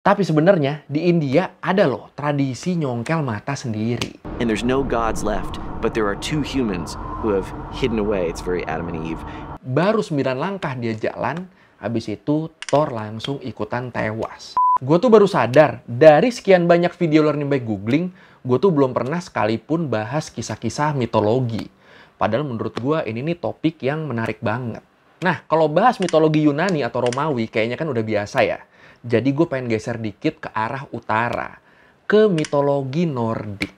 Tapi sebenarnya di India ada loh tradisi nyongkel mata sendiri. And there's no gods left, but there are two humans who have hidden away. It's very Adam and Eve. Baru 9 langkah dia jalan, habis itu Thor langsung ikutan tewas. Gue tuh baru sadar, dari sekian banyak video learning by googling, gue tuh belum pernah sekalipun bahas kisah-kisah mitologi. Padahal menurut gue ini nih topik yang menarik banget. Nah, kalau bahas mitologi Yunani atau Romawi kayaknya kan udah biasa ya. Jadi gue pengen geser dikit ke arah utara, ke mitologi Nordik.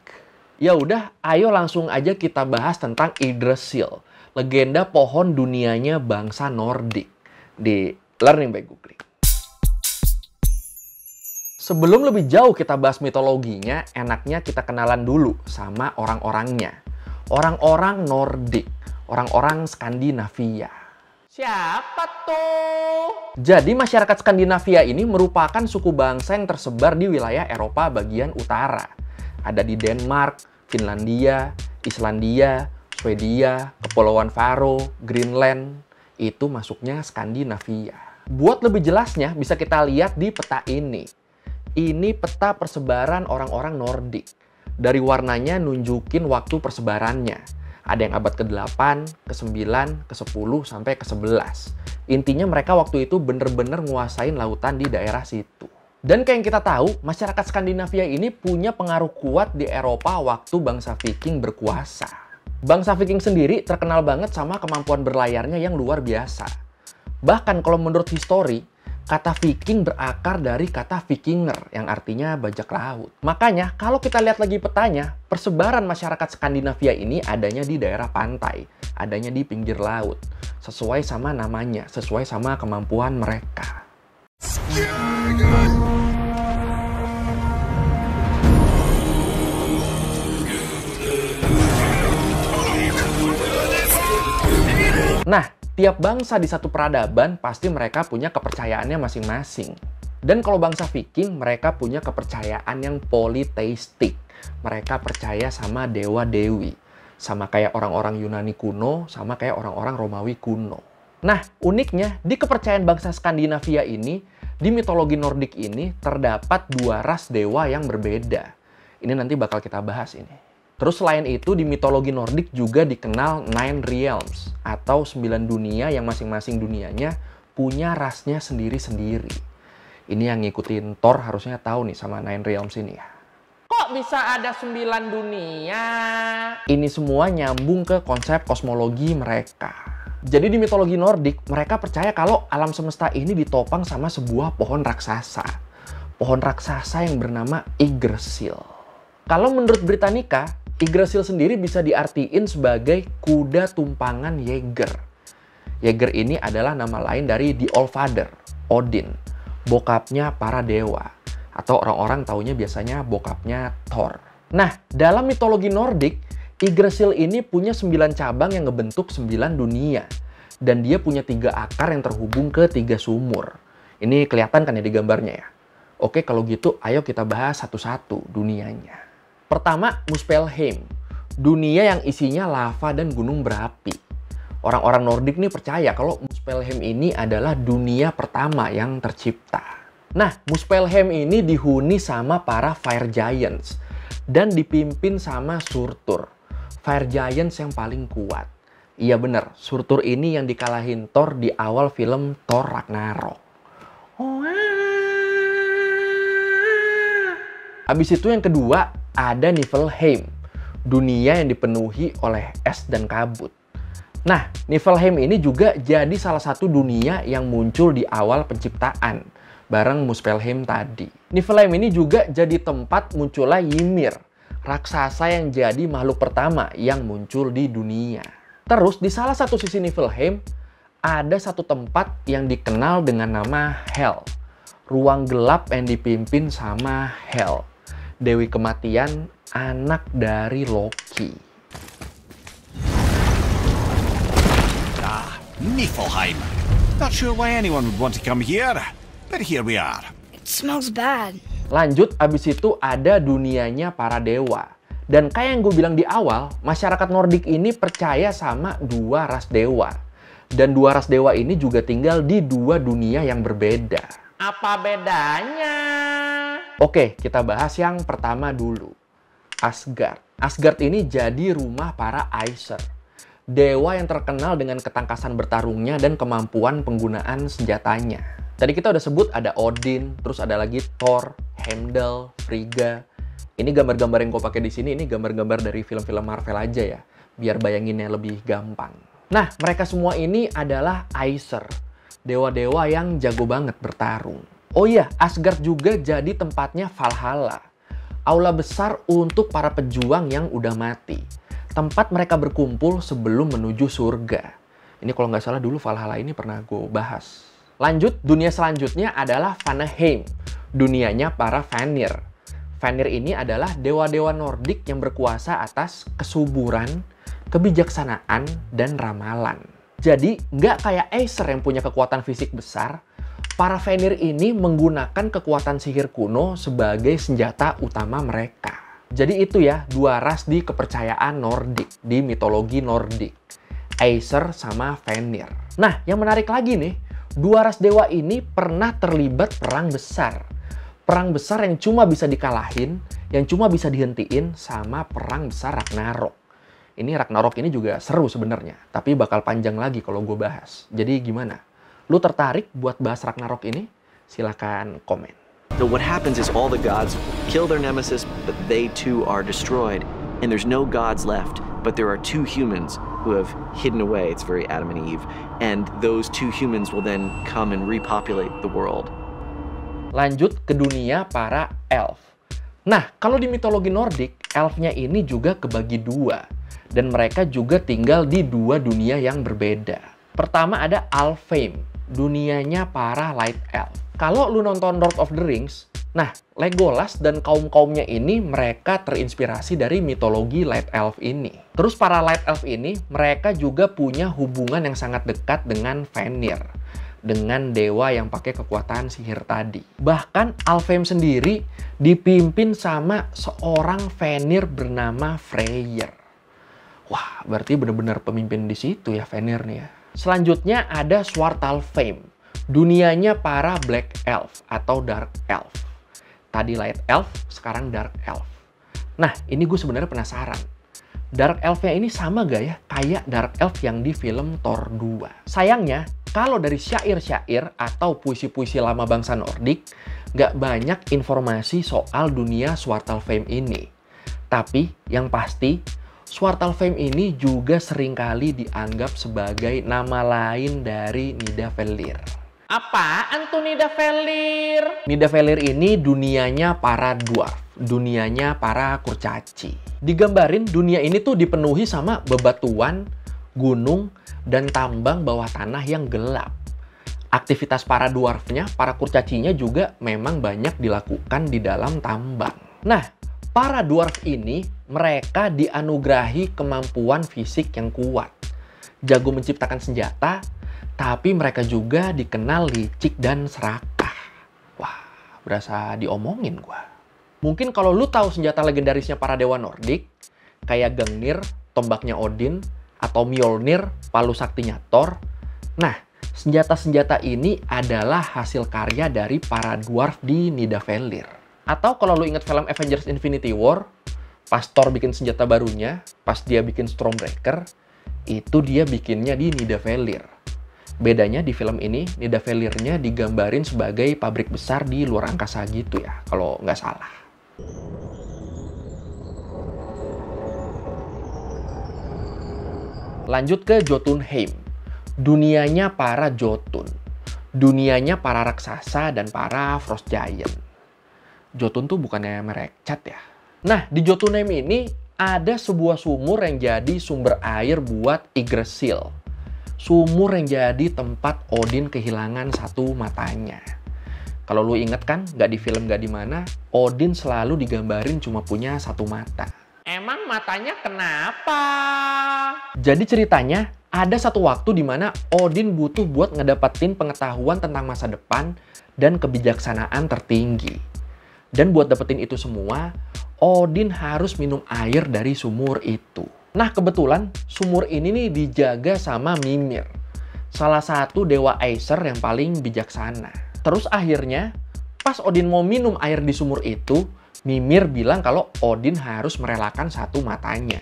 Ya udah, ayo langsung aja kita bahas tentang Yggdrasil, legenda pohon dunianya bangsa Nordik di Learning by Googling. Sebelum lebih jauh kita bahas mitologinya, enaknya kita kenalan dulu sama orang-orangnya. Orang-orang Nordik, orang-orang Skandinavia. Siapa tuh? Jadi masyarakat Skandinavia ini merupakan suku bangsa yang tersebar di wilayah Eropa bagian utara. Ada di Denmark, Finlandia, Islandia, Swedia, Kepulauan Faroe, Greenland. Itu masuknya Skandinavia. Buat lebih jelasnya bisa kita lihat di peta ini. Ini peta persebaran orang-orang Nordik. Dari warnanya nunjukin waktu persebarannya. Ada yang abad ke-8, ke-9, ke-10, sampai ke-11. Intinya mereka waktu itu bener-bener nguasain lautan di daerah situ. Dan kayak yang kita tahu, masyarakat Skandinavia ini punya pengaruh kuat di Eropa waktu bangsa Viking berkuasa. Bangsa Viking sendiri terkenal banget sama kemampuan berlayarnya yang luar biasa. Bahkan kalau menurut histori, kata Viking berakar dari kata Vikinger yang artinya bajak laut. Makanya kalau kita lihat lagi petanya, persebaran masyarakat Skandinavia ini adanya di daerah pantai, adanya di pinggir laut. Sesuai sama namanya, sesuai sama kemampuan mereka. Nah, tiap bangsa di satu peradaban pasti mereka punya kepercayaannya masing-masing. Dan kalau bangsa Viking, mereka punya kepercayaan yang politeistik. Mereka percaya sama dewa-dewi. Sama kayak orang-orang Yunani kuno, sama kayak orang-orang Romawi kuno. Nah, uniknya, di kepercayaan bangsa Skandinavia ini, di mitologi Nordik ini, terdapat 2 ras dewa yang berbeda. Ini nanti bakal kita bahas ini. Terus selain itu di mitologi Nordik juga dikenal Nine Realms atau 9 dunia yang masing-masing dunianya punya rasnya sendiri-sendiri. Ini yang ngikutin Thor harusnya tahu nih sama Nine Realms ini ya. Kok bisa ada 9 dunia? Ini semua nyambung ke konsep kosmologi mereka. Jadi di mitologi Nordik mereka percaya kalau alam semesta ini ditopang sama sebuah pohon raksasa. Pohon raksasa yang bernama Yggdrasil. Kalau menurut Britannica, Yggdrasil sendiri bisa diartiin sebagai kuda tumpangan Jaeger. Jaeger ini adalah nama lain dari The Allfather, Odin, bokapnya para dewa. Atau orang-orang taunya biasanya bokapnya Thor. Nah, dalam mitologi Nordik, Yggdrasil ini punya 9 cabang yang ngebentuk 9 dunia. Dan dia punya 3 akar yang terhubung ke 3 sumur. Ini kelihatan kan ya di gambarnya ya? Oke, kalau gitu ayo kita bahas satu-satu dunianya. Pertama, Muspelheim. Dunia yang isinya lava dan gunung berapi. Orang-orang Nordik nih percaya kalau Muspelheim ini adalah dunia pertama yang tercipta. Nah, Muspelheim ini dihuni sama para Fire Giants. Dan dipimpin sama Surtur. Fire Giants yang paling kuat. Iya bener, Surtur ini yang dikalahin Thor di awal film Thor Ragnarok. Habis itu yang kedua, ada Niflheim, dunia yang dipenuhi oleh es dan kabut. Nah, Niflheim ini juga jadi salah satu dunia yang muncul di awal penciptaan, bareng Muspelheim tadi. Niflheim ini juga jadi tempat munculnya Ymir, raksasa yang jadi makhluk pertama yang muncul di dunia. Terus di salah satu sisi Niflheim, ada satu tempat yang dikenal dengan nama Hel, ruang gelap yang dipimpin sama Hel, Dewi Kematian, anak dari Loki. Niflheim. Not sure why anyone would want to come here, but here we are. It smells bad. Lanjut, abis itu ada dunianya para dewa. Dan kayak yang gue bilang di awal, masyarakat Nordik ini percaya sama 2 ras dewa. Dan 2 ras dewa ini juga tinggal di 2 dunia yang berbeda. Apa bedanya? Oke, kita bahas yang pertama dulu. Asgard. Asgard ini jadi rumah para Aesir. Dewa yang terkenal dengan ketangkasan bertarungnya dan kemampuan penggunaan senjatanya. Tadi kita udah sebut ada Odin, terus ada lagi Thor, Heimdall, Frigga. Ini gambar-gambar yang gue pakai di sini, ini gambar-gambar dari film-film Marvel aja ya, biar bayanginnya lebih gampang. Nah, mereka semua ini adalah Aesir, dewa-dewa yang jago banget bertarung. Oh iya, Asgard juga jadi tempatnya Valhalla, aula besar untuk para pejuang yang udah mati. Tempat mereka berkumpul sebelum menuju surga. Ini kalau nggak salah dulu Valhalla ini pernah gue bahas. Lanjut, dunia selanjutnya adalah Vanaheim, dunianya para Vanir. Vanir ini adalah dewa-dewa Nordik yang berkuasa atas kesuburan, kebijaksanaan, dan ramalan. Jadi, nggak kayak Aesir yang punya kekuatan fisik besar, para Vanir ini menggunakan kekuatan sihir kuno sebagai senjata utama mereka. Jadi itu ya, dua ras di kepercayaan Nordik, di mitologi Nordik. Aesir sama Vanir. Nah, yang menarik lagi nih, dua ras dewa ini pernah terlibat perang besar. Perang besar yang cuma bisa dikalahin, yang cuma bisa dihentiin sama perang besar Ragnarok. Ini Ragnarok ini juga seru sebenarnya, tapi bakal panjang lagi kalau gue bahas. Jadi gimana? Lu tertarik buat bahas Ragnarok ini? Silakan komen. So what happens is all the gods kill their nemesis, but they too are destroyed. And there's no gods left, but there are two humans who have hidden away. It's very Adam and Eve. And those two humans will then come and repopulate the world. Lanjut ke dunia para elf. Nah, kalau di mitologi Nordik, elfnya ini juga kebagi dua. Dan mereka juga tinggal di dua dunia yang berbeda. Pertama ada Alfheim, dunianya para light elf. Kalau lu nonton Lord of the Rings, nah, Legolas dan kaum-kaumnya ini mereka terinspirasi dari mitologi light elf ini. Terus para light elf ini, mereka juga punya hubungan yang sangat dekat dengan Vanir, dengan dewa yang pakai kekuatan sihir tadi. Bahkan Alfheim sendiri dipimpin sama seorang Vanir bernama Freyr. Wah, berarti benar-benar pemimpin di situ ya Vanir nih ya. Selanjutnya ada Svartalfheim. Dunianya para Black Elf atau Dark Elf. Tadi Light Elf, sekarang Dark Elf. Nah, ini gue sebenarnya penasaran. Dark Elf-nya ini sama gak ya kayak Dark Elf yang di film Thor 2? Sayangnya, kalau dari syair-syair atau puisi-puisi lama bangsa Nordik, gak banyak informasi soal dunia Svartalfheim ini. Tapi, yang pasti, Svartalfheim ini juga seringkali dianggap sebagai nama lain dari Nidavellir. Apaan tuh Nidavellir? Nidavellir ini dunianya para dwarf, dunianya para kurcaci. Digambarin dunia ini tuh dipenuhi sama bebatuan, gunung, dan tambang bawah tanah yang gelap. Aktivitas para dwarfnya, para kurcacinya juga memang banyak dilakukan di dalam tambang. Nah, para dwarf ini mereka dianugerahi kemampuan fisik yang kuat. Jago menciptakan senjata, tapi mereka juga dikenal licik dan serakah. Wah, berasa diomongin gua. Mungkin kalau lu tahu senjata legendarisnya para dewa Nordik, kayak Gungnir, tombaknya Odin, atau Mjolnir, palu saktinya Thor. Nah, senjata-senjata ini adalah hasil karya dari para dwarf di Nidavellir. Atau kalau lu ingat film Avengers Infinity War, pas Thor bikin senjata barunya, pas dia bikin Stormbreaker, itu dia bikinnya di Nidavellir. Bedanya di film ini, Nidavellir-nya digambarin sebagai pabrik besar di luar angkasa gitu ya, kalau nggak salah. Lanjut ke Jotunheim. Dunianya para Jotun. Dunianya para raksasa dan para Frost Giant. Jotun tuh bukannya merek cat ya? Nah, di Jotunheim ini ada sebuah sumur yang jadi sumber air buat Yggdrasil. Sumur yang jadi tempat Odin kehilangan satu matanya. Kalau lu inget kan, nggak di film nggak di mana, Odin selalu digambarin cuma punya satu mata. Emang matanya kenapa? Jadi ceritanya, ada satu waktu di mana Odin butuh buat ngedapetin pengetahuan tentang masa depan dan kebijaksanaan tertinggi. Dan buat dapetin itu semua, Odin harus minum air dari sumur itu. Nah, kebetulan sumur ini nih dijaga sama Mimir, salah satu dewa Aesir yang paling bijaksana. Terus akhirnya Pas Odin mau minum air di sumur itu, Mimir bilang kalau Odin harus merelakan satu matanya.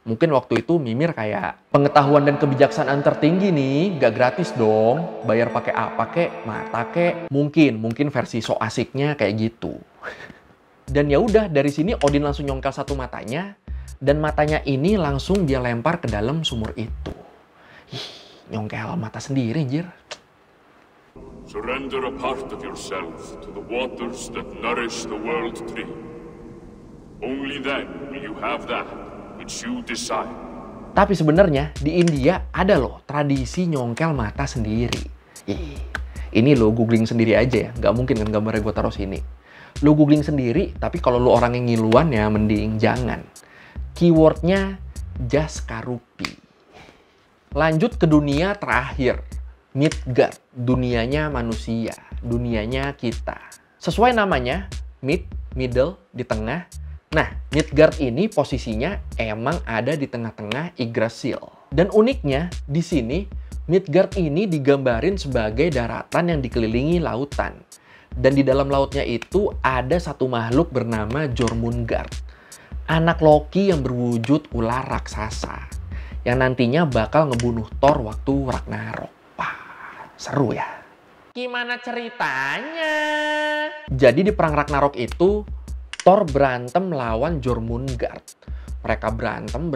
Mungkin waktu itu Mimir kayak, pengetahuan dan kebijaksanaan tertinggi nih, gak gratis dong. Bayar pakai apa kek, mata kek. Mungkin versi so asiknya kayak gitu. Dan ya udah, dari sini Odin langsung nyongkel satu matanya, dan matanya ini langsung dia lempar ke dalam sumur itu. Ih, nyongkel mata sendiri, anjir. Surrender a part of yourself to the waters that nourish the world tree. Only then will you have that which you desire. Tapi sebenarnya di India ada loh tradisi nyongkel mata sendiri. Ih, ini lo googling sendiri aja ya, nggak mungkin kan gambarnya gue taruh sini. Lo googling sendiri, tapi kalau lo orang yang ngiluan ya mending jangan. Keywordnya Jaskarupi. Lanjut ke dunia terakhir. Midgard, dunianya manusia, dunianya kita. Sesuai namanya, mid, middle, di tengah. Nah, Midgard ini posisinya emang ada di tengah-tengah Yggdrasil. Dan uniknya, di sini, Midgard ini digambarin sebagai daratan yang dikelilingi lautan. Dan di dalam lautnya itu ada satu makhluk bernama Jormungandr. Anak Loki yang berwujud ular raksasa. Yang nantinya bakal ngebunuh Thor waktu Ragnarok. Seru ya. Gimana ceritanya? Jadi di perang Ragnarok itu, Thor berantem lawan Jormungandr. Mereka berantem,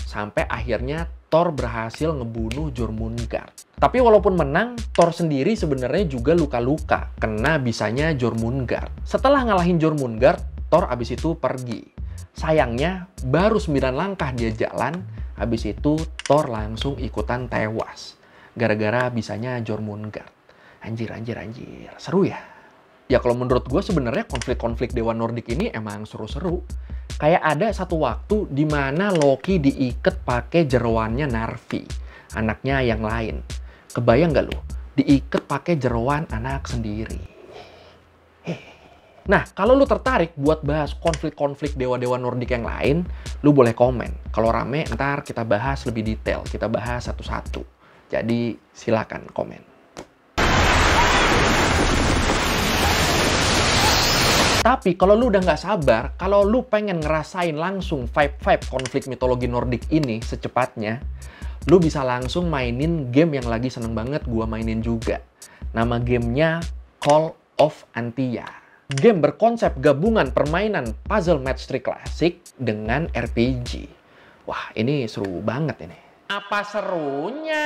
sampai akhirnya Thor berhasil ngebunuh Jormungandr. Tapi walaupun menang, Thor sendiri sebenarnya juga luka-luka, kena bisanya Jormungandr. Setelah ngalahin Jormungandr, Thor abis itu pergi. Sayangnya, baru 9 langkah dia jalan, abis itu Thor langsung ikutan tewas. Gara-gara bisanya Jormungandr. Anjir. Seru ya? Ya kalau menurut gue sebenarnya konflik-konflik Dewa Nordik ini emang seru-seru. Kayak ada satu waktu di mana Loki diikat pakai jeroannya Narvi, anaknya yang lain. Kebayang gak lu? Diikat pakai jeroan anak sendiri. Nah, kalau lu tertarik buat bahas konflik-konflik Dewa-Dewa Nordik yang lain, lu boleh komen. Kalau rame, ntar kita bahas lebih detail. Kita bahas satu-satu. Jadi silakan komen. Tapi kalau lu udah nggak sabar, kalau lu pengen ngerasain langsung vibe-vibe konflik mitologi Nordik ini secepatnya, lu bisa langsung mainin game yang lagi seneng banget gua mainin juga. Nama gamenya Call of Antia. Game berkonsep gabungan permainan puzzle match 3 klasik dengan RPG. Wah, ini seru banget ini. Apa serunya?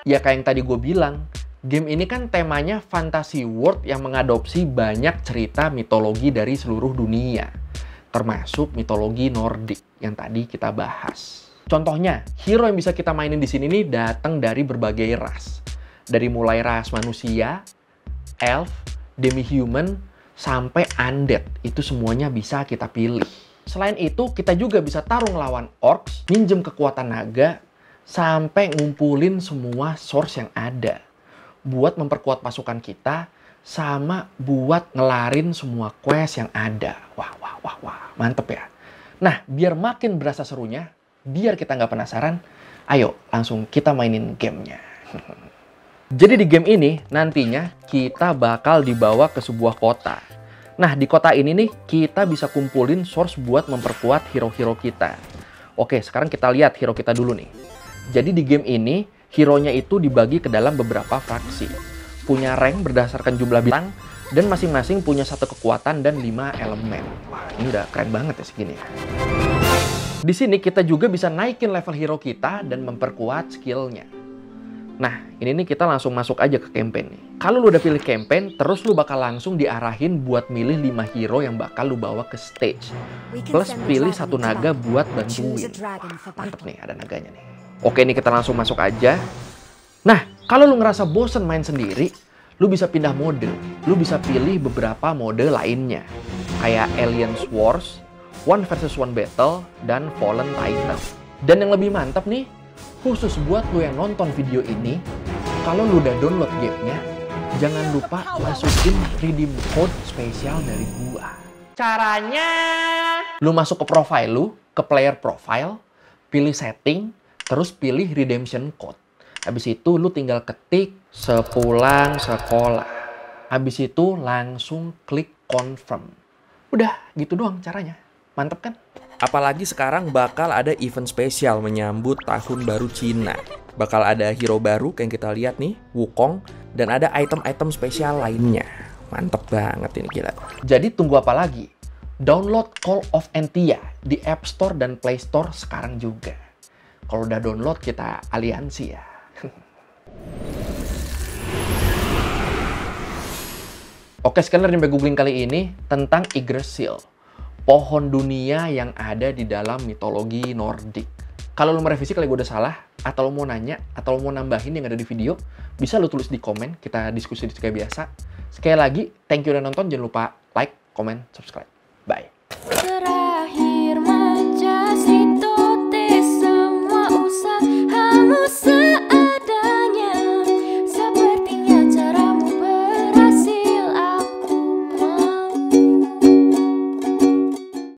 Ya kayak yang tadi gue bilang, game ini kan temanya fantasy world yang mengadopsi banyak cerita mitologi dari seluruh dunia. Termasuk mitologi Nordik yang tadi kita bahas. Contohnya, hero yang bisa kita mainin di sini nih datang dari berbagai ras. Dari mulai ras manusia, elf, demi-human, sampai undead. Itu semuanya bisa kita pilih. Selain itu, kita juga bisa tarung lawan orcs, minjem kekuatan naga, sampai ngumpulin semua source yang ada. Buat memperkuat pasukan kita, sama buat ngelarin semua quest yang ada. Wah, mantep ya. Nah, biar makin berasa serunya, biar kita nggak penasaran, ayo langsung kita mainin gamenya. Jadi di game ini, nantinya kita bakal dibawa ke sebuah kota. Nah, di kota ini nih, kita bisa kumpulin source buat memperkuat hero-hero kita. Oke, sekarang kita lihat hero kita dulu nih. Jadi di game ini, hero-nya itu dibagi ke dalam beberapa fraksi. Punya rank berdasarkan jumlah bintang, dan masing-masing punya satu kekuatan dan 5 elemen. Wah, ini udah keren banget ya segini ya. Di sini kita juga bisa naikin level hero kita dan memperkuat skillnya. Nah, ini nih kita langsung masuk aja ke campaign nih. Kalau lu udah pilih campaign, terus lu bakal langsung diarahin buat milih 5 hero yang bakal lu bawa ke stage. Plus pilih satu naga buat bantuin. Mantep nih, ada naganya nih. Oke nih, kita langsung masuk aja. Nah, kalau lu ngerasa bosen main sendiri, lu bisa pindah mode. Lu bisa pilih beberapa mode lainnya. Kayak Alliance Wars, One versus One Battle, dan Fallen Titan. Dan yang lebih mantap nih, khusus buat lu yang nonton video ini, kalau lu udah download gamenya, jangan lupa masukin redeem code spesial dari gua. Caranya, lu masuk ke profile lu, ke player profile, pilih setting, terus pilih redemption code. Habis itu lu tinggal ketik sepulang sekolah. Habis itu langsung klik confirm. Udah, gitu doang caranya. Mantep kan? Apalagi sekarang bakal ada event spesial menyambut Tahun Baru Cina. Bakal ada hero baru kayak yang kita lihat nih, Wukong, dan ada item-item spesial lainnya. Mantep banget ini, gila. Jadi tunggu apa lagi? Download Call of Entia di App Store dan Play Store sekarang juga. Kalau udah download, kita aliansi ya. Oke, scanner nyampe googling kali ini tentang Yggdrasil, pohon dunia yang ada di dalam mitologi Nordik. Kalau lo mau revisi kali gue udah salah, atau lo mau nanya, atau lo mau nambahin yang ada di video, bisa lo tulis di komen, kita diskusi kayak biasa. Sekali lagi, thank you udah nonton, jangan lupa like, comment, subscribe. Bye. Terakhir maca si tote semua usahamu